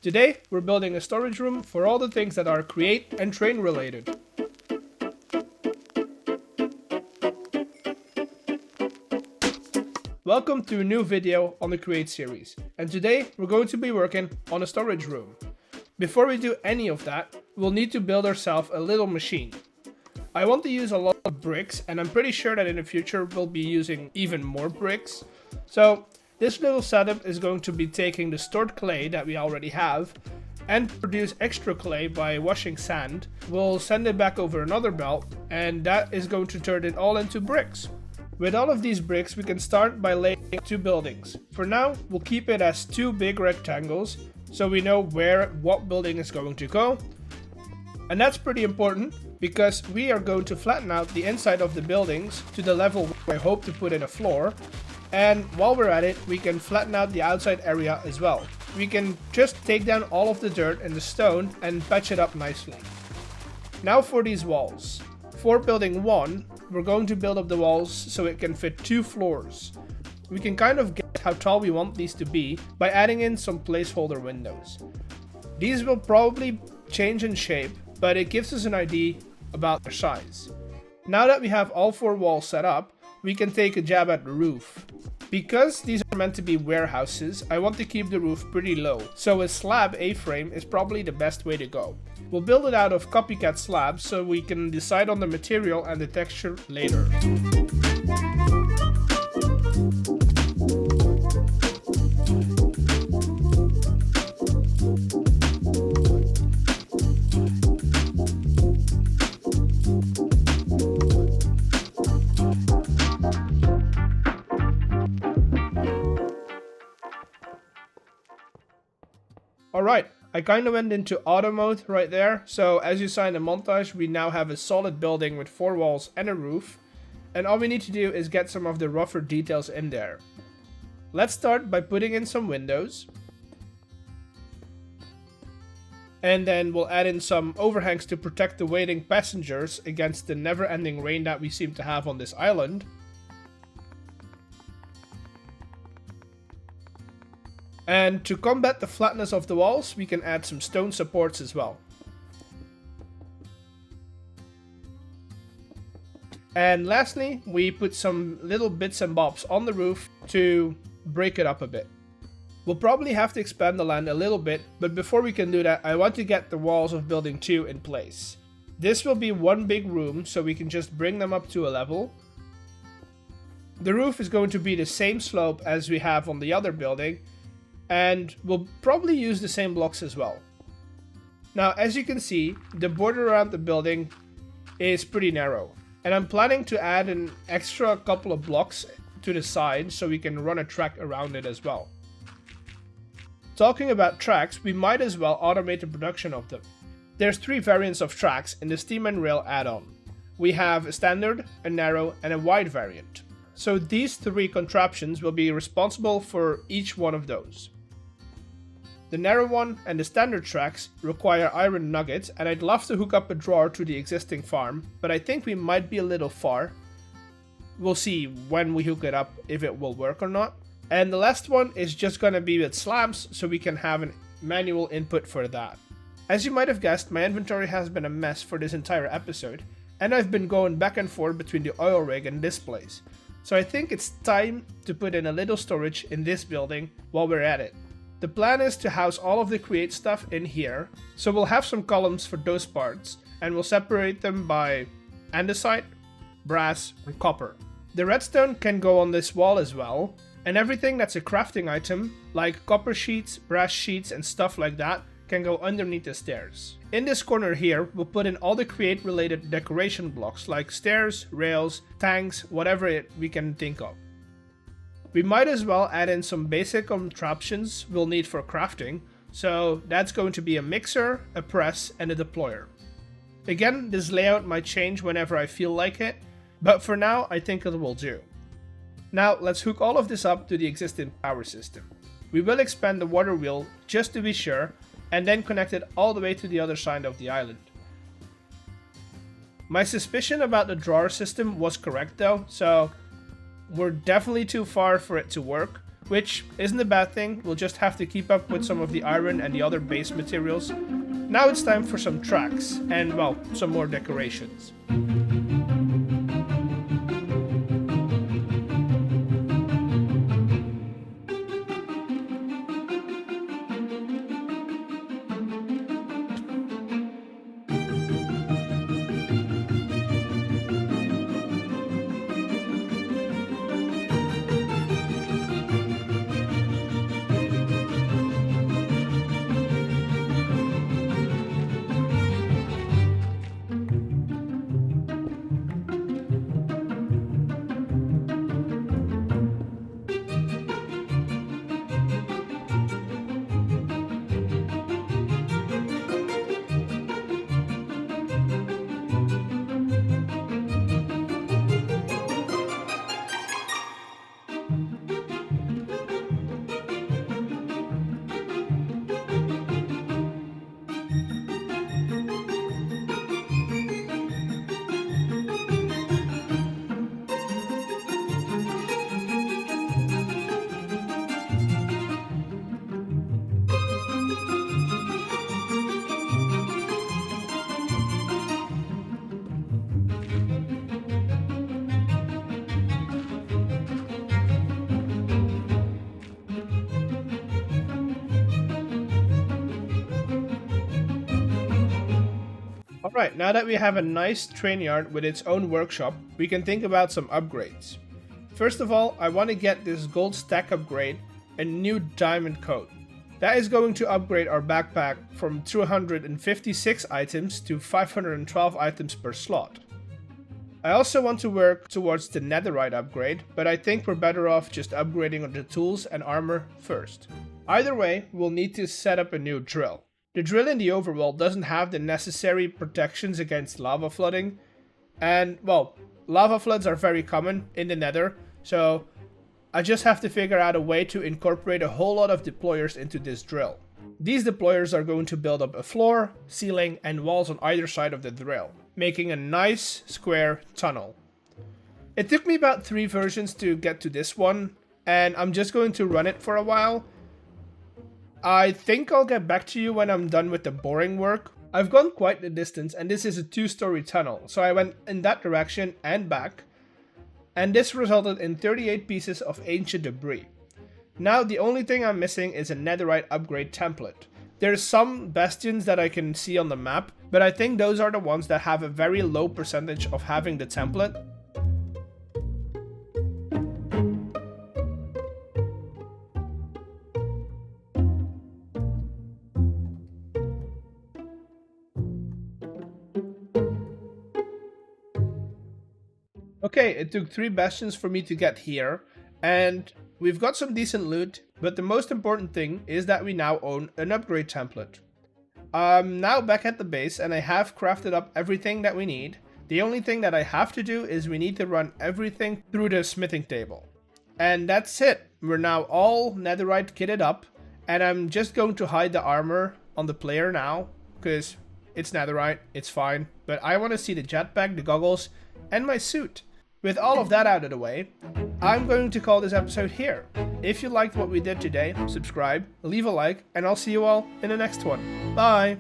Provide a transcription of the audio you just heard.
Today, we're building a storage room for all the things that are create and train related. Welcome to a new video on the Create series, and today we're going to be working on a storage room. Before we do any of that, we'll need to build ourselves a little machine. I want to use a lot of bricks, and I'm pretty sure that in the future we'll be using even more bricks. So this little setup is going to be taking the stored clay that we already have and produce extra clay by washing sand. We'll send it back over another belt, and that is going to turn it all into bricks. With all of these bricks, we can start by laying two buildings. For now, we'll keep it as two big rectangles so we know where what building is going to go. And that's pretty important because we are going to flatten out the inside of the buildings to the level where I hope to put in a floor. And while we're at it, we can flatten out the outside area as well. We can just take down all of the dirt and the stone and patch it up nicely. Now for these walls. For building 1, we're going to build up the walls so it can fit 2 floors. We can kind of guess how tall we want these to be by adding in some placeholder windows. These will probably change in shape, but it gives us an idea about their size. Now that we have all 4 walls set up, we can take a jab at the roof. Because these are meant to be warehouses, I want to keep the roof pretty low, so a slab A-frame is probably the best way to go. We'll build it out of copycat slabs so we can decide on the material and the texture later. Alright, I kind of went into auto mode right there, so as you saw in the montage, we now have a solid building with 4 walls and a roof, and all we need to do is get some of the rougher details in there. Let's start by putting in some windows, and then we'll add in some overhangs to protect the waiting passengers against the never-ending rain that we seem to have on this island. And to combat the flatness of the walls, we can add some stone supports as well. And lastly, we put some little bits and bobs on the roof to break it up a bit. We'll probably have to expand the land a little bit, but before we can do that, I want to get the walls of building 2 in place. This will be one big room, so we can just bring them up to a level. The roof is going to be the same slope as we have on the other building, and we'll probably use the same blocks as well. Now, as you can see, the border around the building is pretty narrow, and I'm planning to add an extra couple of blocks to the side so we can run a track around it as well. Talking about tracks, we might as well automate the production of them. There's 3 variants of tracks in the Steam and Rail add-on. We have a standard, a narrow, and a wide variant. So these 3 contraptions will be responsible for each one of those. The narrow one and the standard tracks require iron nuggets, and I'd love to hook up a drawer to the existing farm, but I think we might be a little far. We'll see when we hook it up if it will work or not. And the last one is just gonna be with slabs, so we can have a manual input for that. As you might have guessed, my inventory has been a mess for this entire episode, and I've been going back and forth between the oil rig and this place. So I think it's time to put in a little storage in this building while we're at it. The plan is to house all of the create stuff in here, so we'll have some columns for those parts, and we'll separate them by andesite, brass, and copper. The redstone can go on this wall as well, and everything that's a crafting item, like copper sheets, brass sheets, and stuff like that, can go underneath the stairs. In this corner here, we'll put in all the create related decoration blocks like stairs, rails, tanks, whatever we can think of. We might as well add in some basic contraptions we'll need for crafting, so that's going to be a mixer, a press, and a deployer. Again, this layout might change whenever I feel like it, but for now I think it will do. Now let's hook all of this up to the existing power system. We will expand the water wheel just to be sure, and then connect it all the way to the other side of the island. My suspicion about the drawer system was correct though, so we're definitely too far for it to work. which isn't a bad thing. We'll just have to keep up with some of the iron and the other base materials. Now it's time for some tracks and, well, some more decorations. Alright, now that we have a nice train yard with its own workshop, we can think about some upgrades. First of all, I want to get this gold stack upgrade and new diamond coat. That is going to upgrade our backpack from 256 items to 512 items per slot. I also want to work towards the netherite upgrade, but I think we're better off just upgrading on the tools and armor first. Either way, we'll need to set up a new drill. The drill in the overworld doesn't have the necessary protections against lava flooding, and, well, lava floods are very common in the nether, so I just have to figure out a way to incorporate a whole lot of deployers into this drill. These deployers are going to build up a floor, ceiling, and walls on either side of the drill, making a nice square tunnel. It took me about 3 versions to get to this one, and I'm just going to run it for a while. I think I'll get back to you when I'm done with the boring work. I've gone quite the distance, and this is a 2-story tunnel, so I went in that direction and back, and this resulted in 38 pieces of ancient debris. Now the only thing I'm missing is a netherite upgrade template. There's some bastions that I can see on the map, but I think those are the ones that have a very low percentage of having the template. Okay, it took 3 bastions for me to get here, and we've got some decent loot, but the most important thing is that we now own an upgrade template. I'm now back at the base and I have crafted up everything that we need. The only thing that I have to do is we need to run everything through the smithing table. And that's it. We're now all netherite kitted up, and I'm just going to hide the armor on the player now, because it's netherite, it's fine, but I want to see the jetpack, the goggles, and my suit. With all of that out of the way, I'm going to call this episode here. If you liked what we did today, subscribe, leave a like, and I'll see you all in the next one. Bye!